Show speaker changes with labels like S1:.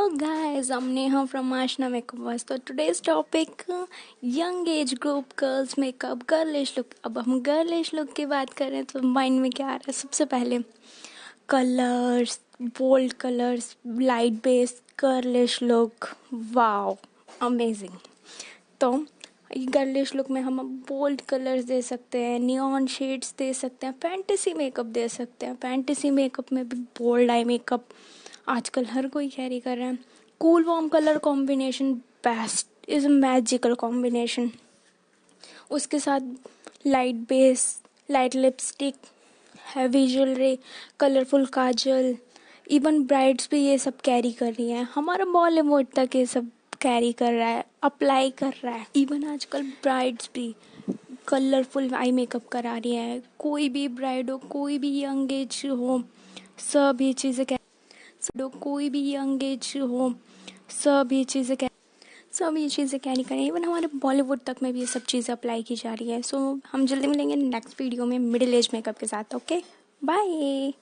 S1: Hello guys, I'm Neha from Ashna Makeup. So today's topic young age group girls makeup girlish look. अब हम girlish look की बात करें तो mind में क्या आ रहा है? सबसे पहले colours, bold colours, light base girlish look, wow amazing. तो गर्लिश लुक में हम बोल्ड कलर्स दे सकते हैं, नियॉन शेड्स दे सकते हैं, फैंटेसी मेकअप दे सकते हैं। फैंटेसी मेकअप में भी बोल्ड आई मेकअप आजकल हर कोई कैरी कर रहा है। Cool warm colour combination best is a magical combination. उसके साथ light base, light lipstick, heavy jewellery, colourful kajal, even brides भी ये सब कैरी कर रही हैं। हमारा बॉलीवुड तक ये सब कैरी कर रहा है, अप्लाई कर रहा है। इवन आजकल ब्राइड्स भी कलरफुल आई मेकअप करा रही हैं। कोई भी ब्राइड हो, कोई भी यंग एज हो, सब ये चीज़ें कोई भी यंग एज हो, सब ये चीज़ें कैरी करें। इवन हमारे बॉलीवुड तक में भी ये सब चीज़ें अप्लाई की जा रही है। सो हम जल्दी मिलेंगे नेक्स्ट वीडियो में मिडिल एज मेकअप के साथ। Okay, bye.